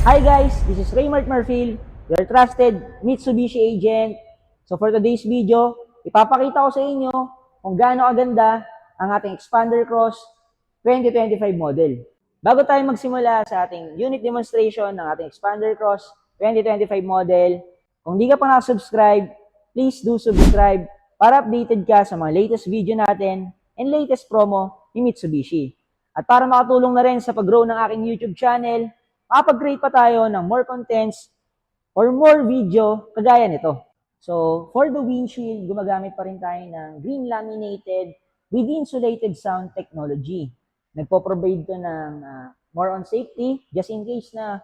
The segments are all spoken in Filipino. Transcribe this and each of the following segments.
Hi guys, this is Raymart Marfil, your trusted Mitsubishi agent. So for today's video, ipapakita ko sa inyo kung gaano kaganda ang ating Expander Cross 2025 model. Bago tayo magsimula sa ating unit demonstration ng ating Expander Cross 2025 model, kung di ka pa nakasubscribe, please do subscribe para updated ka sa mga latest video natin and latest promo ni Mitsubishi. At para makatulong na rin sa pag-grow ng aking YouTube channel, makapag-create pa tayo ng more contents or more video kagaya nito. So, for the windshield, gumagamit pa rin tayo ng green laminated with insulated sound technology. Nagpo-provide to ng more on safety, just in case na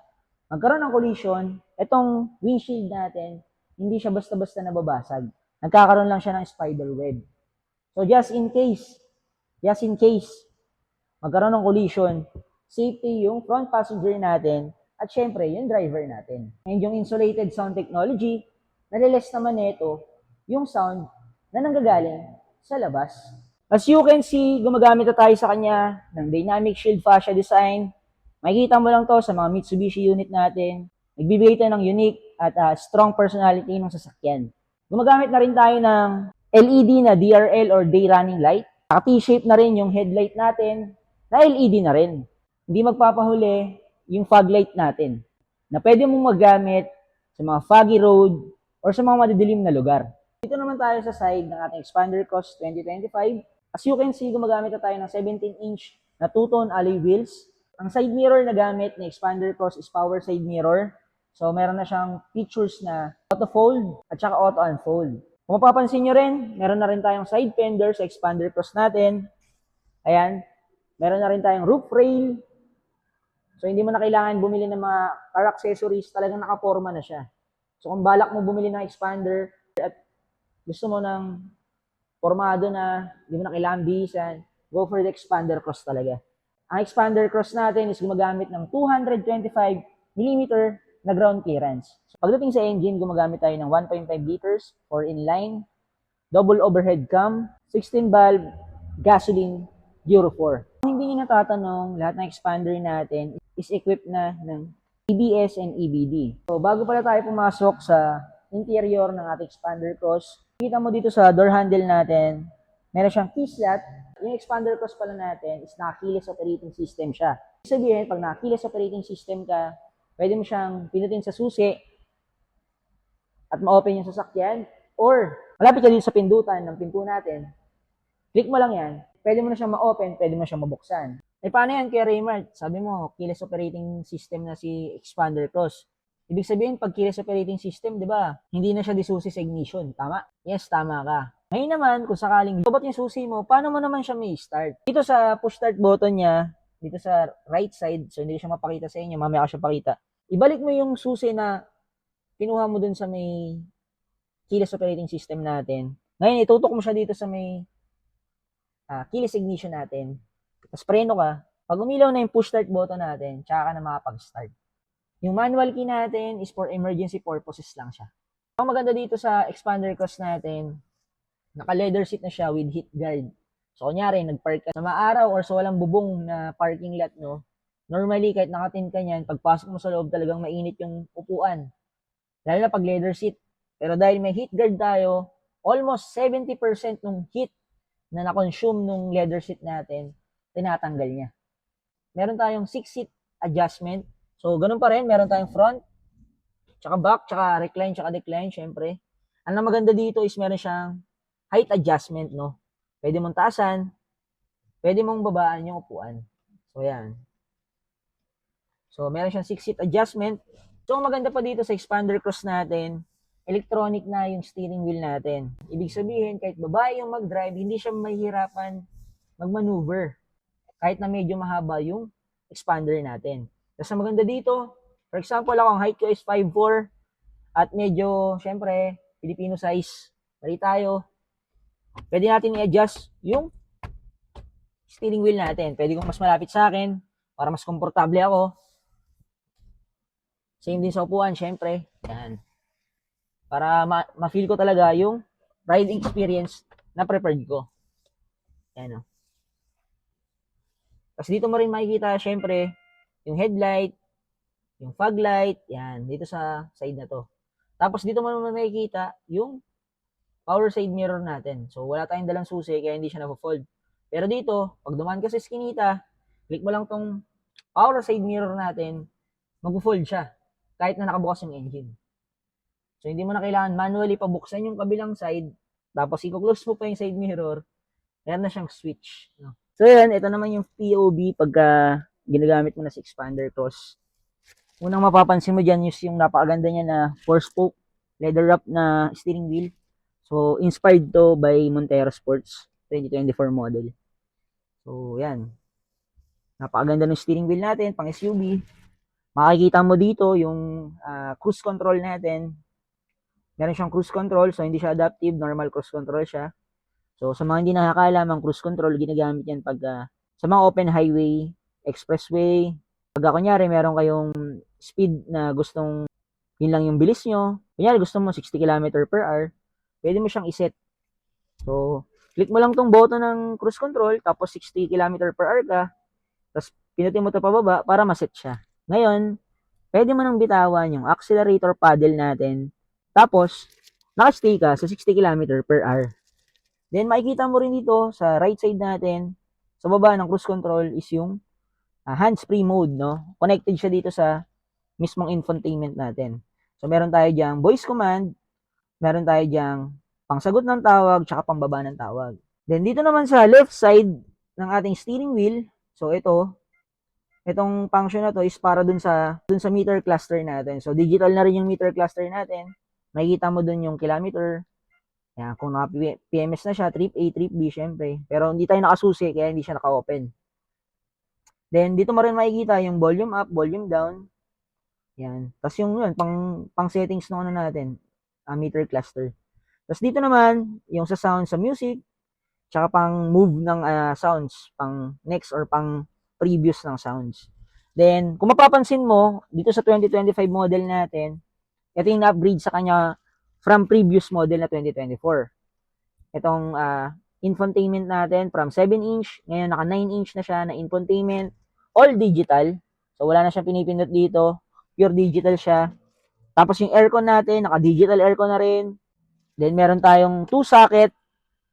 magkaroon ng collision, itong windshield natin, hindi siya basta-basta nababasag. Nagkakaroon lang siya ng spider web. So, just in case, magkaroon ng collision, safety yung front passenger natin at syempre yung driver natin. And yung insulated sound technology, naliles naman nito yung sound na nanggagaling sa labas. As you can see, gumagamit na tayo sa kanya ng dynamic shield fascia design. Makikita mo lang to sa mga Mitsubishi unit natin. Nagbibigay tayo ng unique at strong personality ng sasakyan. Gumagamit na rin tayo ng LED na DRL or day running light. Naka-T-shape na rin yung headlight natin na LED na rin. Hindi magpapahuli yung fog light natin na pwede mong magamit sa mga foggy road or sa mga madidilim na lugar. Dito naman tayo sa side ng ating Expander Cross 2025. As you can see, gumagamit na tayo ng 17-inch na two-tone alloy wheels. Ang side mirror na gamit ni Expander Cross is power side mirror. So, meron na siyang features na auto-fold at saka auto-unfold. Kung mapapansin nyo rin, meron na rin tayong side fender sa Expander Cross natin. Ayan. Meron na rin tayong roof rail. So, hindi mo na kailangan bumili ng mga car accessories. Talagang nakaporma na siya. So, kung balak mo bumili ng expander at gusto mo ng formado na, hindi mo na kailangan bihisan, go for the Expander Cross talaga. Ang Expander Cross natin is gumagamit ng 225mm na ground clearance. So, pagdating sa engine, gumagamit tayo ng 1.5 liters for inline, double overhead cam, 16 valve, gasoline, Euro 4. Kung hindi nyo natatanong, lahat ng expander natin is equipped na ng ABS and EBD. So, bago pala tayo pumasok sa interior ng ating Expander Cross, kita mo dito sa door handle natin, meron siyang key slot. Yung Expander Cross pala natin is naka-keyless operating system siya. Ibig sabihin, pag naka-keyless operating system ka, pwede mo siyang pinutin sa susi at ma-open yung sasakyan, or malapit ka dito sa pindutan ng pinto natin, click mo lang yan, pwede mo na siyang ma-open, pwede mo na siyang mabuksan. Eh, paano yan kay Raymart? Sabi mo, keyless operating system na si Expander Cross. Ibig sabihin, pag keyless operating system, di ba, hindi na siya disusi sa ignition. Tama? Yes, tama ka. Ngayon naman, kung sakaling lobot yung susi mo, paano mo naman siya may start? Dito sa push start button niya, dito sa right side, so hindi siya mapakita sa inyo, mamaya ko siya pakita. Ibalik mo yung susi na kinuha mo dun sa may keyless operating system natin. Ngayon, itutok mo siya dito sa may keyless ignition natin. Tapos preno ka. Pag umilaw na yung push start button natin, tsaka ka na makapag-start. Yung manual key natin is for emergency purposes lang siya. Ang maganda dito sa Expander Cross natin, naka-leather seat na siya with heat guard. So, kunyari, nag-park ka sa maaraw or sa walang bubong na parking lot, no? Normally, kahit nakatin ka niyan, pagpasok mo sa loob talagang mainit yung upuan. Lalo na pag leather seat. Pero dahil may heat guard tayo, almost 70% ng heat na na-consume nung leather seat natin, tinatanggal niya. Meron tayong 6-seat adjustment. So, ganun pa rin. Meron tayong front, tsaka back, tsaka recline, tsaka decline, syempre. Ang maganda dito is meron siyang height adjustment, no? Pwede mong taasan, pwede mong babaan yung upuan. So, yan. So, meron siyang 6-seat adjustment. So, ang maganda pa dito sa Expander Cross natin, electronic na yung steering wheel natin. Ibig sabihin, kahit babae yung mag-drive, hindi siya mahihirapan mag-maneuver. Kahit na medyo mahaba yung expander natin. Tapos ang maganda dito, for example, ako ang height ko is 5'4", at medyo, syempre, Filipino size. Mali tayo. Pwede natin i-adjust yung steering wheel natin. Pwede kong mas malapit sa akin para mas komportable ako. Same din sa upuan, syempre. Yan. Para ma-feel ko talaga yung riding experience na prepared ko. Yan o. Tapos dito mo rin makikita, syempre, yung headlight, yung fog light, yan, dito sa side na to. Tapos dito mo naman makikita yung power side mirror natin. So, wala tayong dalang susi, kaya hindi siya na-fold. Pero dito, pag dumaan ka sa skinita, click mo lang tong power side mirror natin, mag-fold siya. Kahit na nakabukas yung engine. So, hindi mo na kailangan manually pabuksan yung kabilang side, tapos i-close mo pa yung side mirror, meron na siyang switch. No? So, yan, ito naman yung POV pagka ginagamit mo na si Expander Cross. Unang mapapansin mo dyan is yung napakaganda niya na 4-spoke leather wrap na steering wheel. So, inspired to by Montero Sports 2024 model. So, yan. Napakaganda ng steering wheel natin, pang SUV. Makikita mo dito yung cruise control natin. Meron siyang cruise control, so hindi siya adaptive, normal cruise control siya. So, sa mga hindi nakakaalam, ang cruise control, ginagamit yan pag sa mga open highway, expressway, pag kunyari, meron kayong speed na gustong yun lang yung bilis nyo, kunyari gusto mo 60 km/h, pwede mo siyang iset. So, click mo lang tong button ng cruise control, tapos 60 km/h ka, tapos pinutin mo ito pababa para maset siya. Ngayon, pwede mo nang bitawan yung accelerator paddle natin, tapos, nakastay ka sa 60 km/h. Then, makikita mo rin dito sa right side natin, sa baba ng cruise control is yung hands-free mode, no? Connected siya dito sa mismong infotainment natin. So, meron tayo diyang voice command, meron tayo diyang pangsagot ng tawag, tsaka pambaba ng tawag. Then, dito naman sa left side ng ating steering wheel, so itong function na to is para dun sa meter cluster natin. So, digital na rin yung meter cluster natin. Makikita mo dun yung kilometer. Yan, kung naka-PMS na siya, trip A, trip B, syempre. Pero hindi tayo nakasusi, kaya hindi siya naka-open. Then, dito mo rin makikita yung volume up, volume down. Yan. Tapos yung yun, pang settings ng ano natin, meter cluster. Tapos dito naman, yung sa sound sa music, tsaka pang move ng sounds, pang next or pang previous ng sounds. Then, kung mapapansin mo, dito sa 2025 model natin, ito yung na-upgrade sa kanya from previous model na 2024. Itong infotainment natin from 7-inch, ngayon naka 9-inch na siya na infotainment, all digital. So, wala na siyang pinipindot dito, pure digital siya. Tapos yung aircon natin, naka-digital aircon na rin. Then, meron tayong 2-socket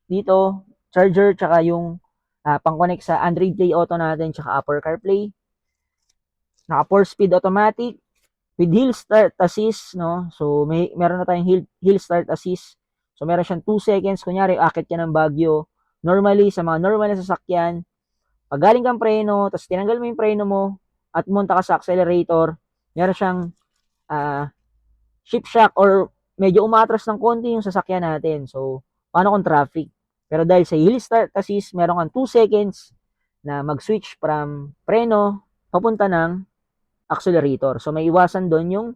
dito, charger, tsaka yung pang-connect sa Android Play Auto natin, tsaka Apple CarPlay. Naka 4-speed automatic with hill start assist, no? So, meron na tayong hill start assist. So, meron siyang 2 seconds. Kunyari, akit ka ng Baguio. Normally, sa mga normal na sasakyan, pag galing kang preno, tapos tinanggal mo yung preno mo, at munta ka sa accelerator, meron siyang shift shock or medyo umatras ng konti yung sasakyan natin. So, paano kung traffic? Pero dahil sa hill start assist, meron kang 2 seconds na mag-switch from preno papunta ng accelerator. So, may iwasan doon yung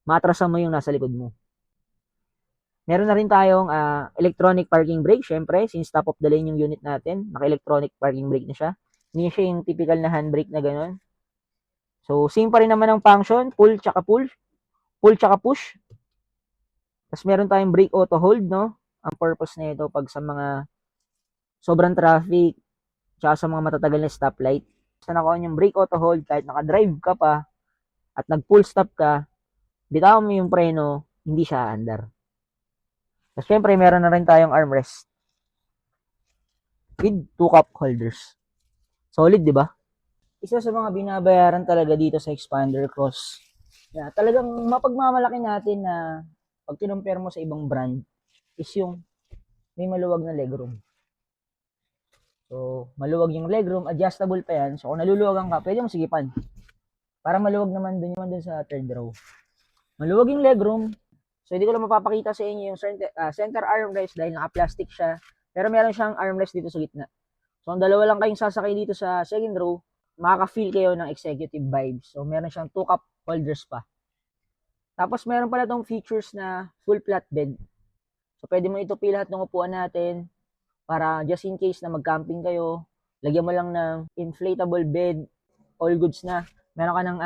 matrasan mo yung nasa likod mo. Meron na rin tayong electronic parking brake. Syempre, since top of the lane yung unit natin, naka-electronic parking brake na siya. Hindi siya yung typical na handbrake na gano'n. So, same pa rin naman ang function, pull tsaka push. Tapos meron tayong brake auto hold, no? Ang purpose na ito pag sa mga sobrang traffic, tsaka sa mga matatagal na stoplight. Basta naka-on yung brake auto hold, kahit naka-drive ka pa, at nag-full stop ka, bitawan mo yung preno, hindi siya aandar. Tapos syempre, meron na rin tayong armrest with 2 cup holders. Solid, di ba? Isa sa mga binabayaran talaga dito sa Expander Cross. Talagang mapagmamalaki natin na pag kinumpare mo sa ibang brand is yung may maluwag na legroom. So, maluwag yung legroom, adjustable pa yan. So, kung naluluwagan ka, pwede mong sigipan. Para maluwag naman dun sa third row. Maluwag yung legroom. So, hindi ko lang mapapakita sa inyo yung center armrest dahil naka-plastic siya. Pero meron siyang armrest dito sa gitna. So, kung dalawa lang kayong sasakay dito sa second row, makaka-feel kayo ng executive vibes. So, meron siyang 2 cup holders pa. Tapos, meron pala tong features na full flat bed. So, pwede mo itupi lahat ng upuan natin para just in case na mag-camping kayo, lagyan mo lang ng inflatable bed, all goods na. Meron ka ng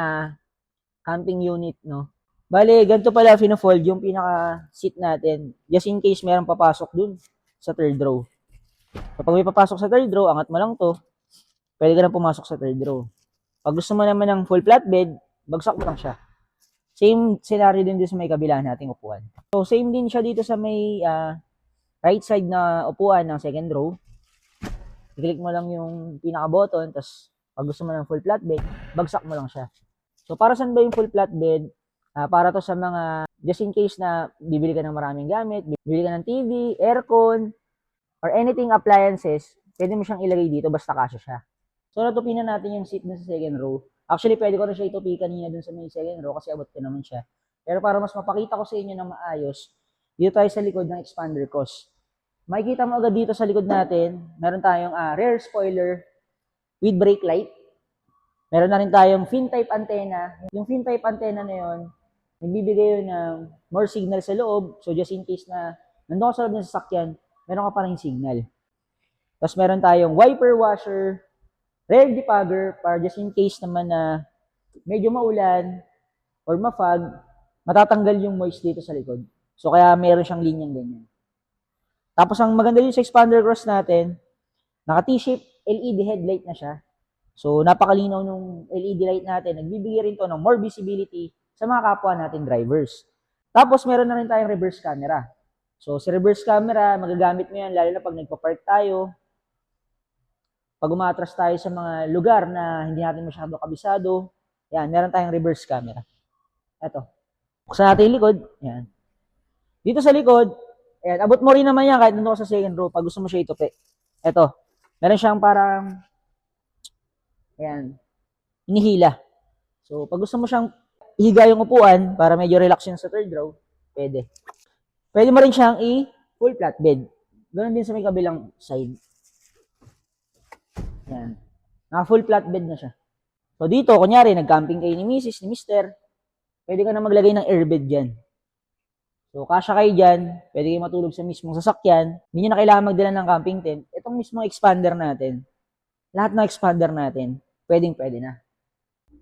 camping unit, no? Bale, ganito pala fino-fold yung pinaka-seat natin. Just in case meron papasok dun sa third row. Kapag may papasok sa third row, angat mo lang to, pwede ka na pumasok sa third row. Pag gusto mo naman ng full flat bed, bagsak mo lang siya. Same scenario din sa may kabila nating upuan. So, same din siya dito sa may right side na upuan ng second row. I-click mo lang yung pinaka-button, tapos pag gusto mo ng full flat bed, bagsak mo lang siya. So, para saan ba yung full flat bed? Para to sa mga, just in case na bibili ka ng maraming gamit, bibili ka ng TV, aircon, or anything appliances, pwede mo siyang ilagay dito basta kasya siya. So, natupin na natin yung seat na sa second row. Actually, pwede ko na siya itupi kanina dun sa may second row kasi abot ko naman siya. Pero para mas mapakita ko sa inyo na maayos, dito tayo sa likod ng expander cross. Makikita mo agad dito sa likod natin, meron tayong rear spoiler with brake light. Meron na rin tayong fin type antenna. Yung fin type antenna na yun, nagbibigay yun ng more signal sa loob. So just in case na nandun ka sa loob ng sasakyan, meron ka pa rin signal. Tapos meron tayong wiper washer, rear defogger, para just in case naman na medyo maulan or mafog, matatanggal yung moist dito sa likod. So kaya meron siyang linyang ganyan. Tapos ang maganda din sa expander cross natin, naka T-shape LED headlight na siya. So napakalinaw nung LED light natin. Nagbibigay rin to ng more visibility sa mga kapwa natin drivers. Tapos meron na rin tayong reverse camera. So sa reverse camera, magagamit mo yan lalo na pag nagpa-park tayo. Pag umatras tayo sa mga lugar na hindi natin masyado kabisado, yan, meron tayong reverse camera. Ito. Buksan natin yung likod. Yan. Dito sa likod, ayan, abot mo rin naman yan kahit nandun ka sa second row pag gusto mo siya itupi. Ito. Meron siyang parang, ayan, inihila. So, pag gusto mo siyang ihiga yung upuan para medyo relax yun sa third row, pwede. Pwede mo rin siyang i-full flat bed. Ganun din sa may kabilang side. Ayan. Naka-full flat bed na siya. So, dito, kunyari, nag-camping kayo ni Mrs., ni Mr., pwede ka na maglagay ng airbed dyan. So, kasya kayo dyan, pwede kayo matulog sa mismong sasakyan. Hindi nyo na kailangan magdala ng camping tent. Itong mismong expander natin, lahat ng expander natin, pwedeng-pwede na.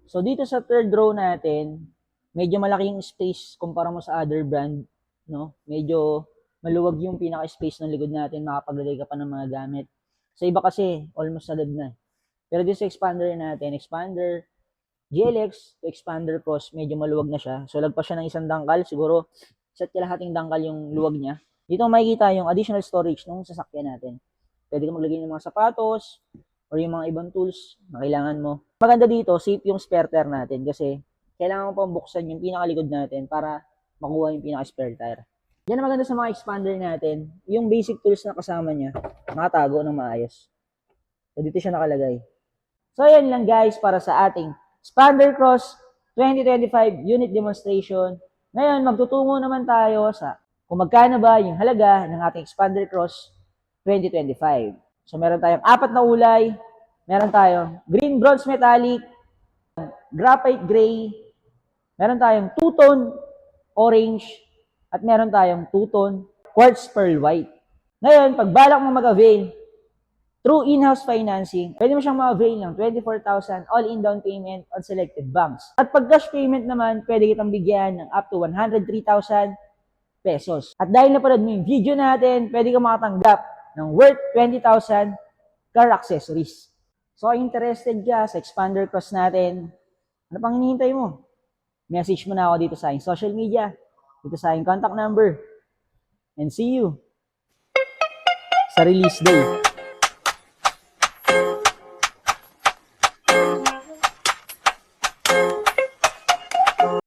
So, dito sa third row natin, medyo malaki yung space kumpara mo sa other brand, no? Medyo maluwag yung pinaka-space ng likod natin, makapaglagay ka pa ng mga gamit. Sa iba kasi, almost sagad na. Pero dito sa expander natin, expander, GLX to expander cross, medyo maluwag na siya. So, lagpas siya ng isang dangkal, siguro set kalahating dangkal yung luwag niya. Dito makikita yung additional storage ng sasakyan natin. Pwede ka maglagay ng mga sapatos or yung mga ibang tools na kailangan mo. Maganda dito, safe yung spare tire natin kasi kailangan mo pang buksan yung pinakalikod natin para makuha yung pinaka-spare tire. Yan ang maganda sa mga expander natin. Yung basic tools na kasama niya, nakatago ng maayos. So, dito siya nakalagay. So, yan lang guys para sa ating Expander Cross 2025 unit demonstration. Ngayon, magtutungo naman tayo sa kung magkano ba yung halaga ng ating Expander Cross 2025. So, meron tayong 4 na ulay. Meron tayong green bronze metallic, graphite gray, meron tayong two-tone orange, at meron tayong two-tone quartz pearl white. Ngayon, pag balak mo mag-avail through in-house financing, pwede mo siyang ma-avail ng 24,000 all-in down payment on selected banks. At pag cash payment naman, pwede kitang bigyan ng up to 103,000 pesos. At dahil napanood mo yung video natin, pwede ka makatanggap ng worth 20,000 car accessories. So, interested ka sa expander cross natin, ano pang hinihintay mo? Message mo na ako dito sa aking social media, dito sa aking contact number, and see you sa release day.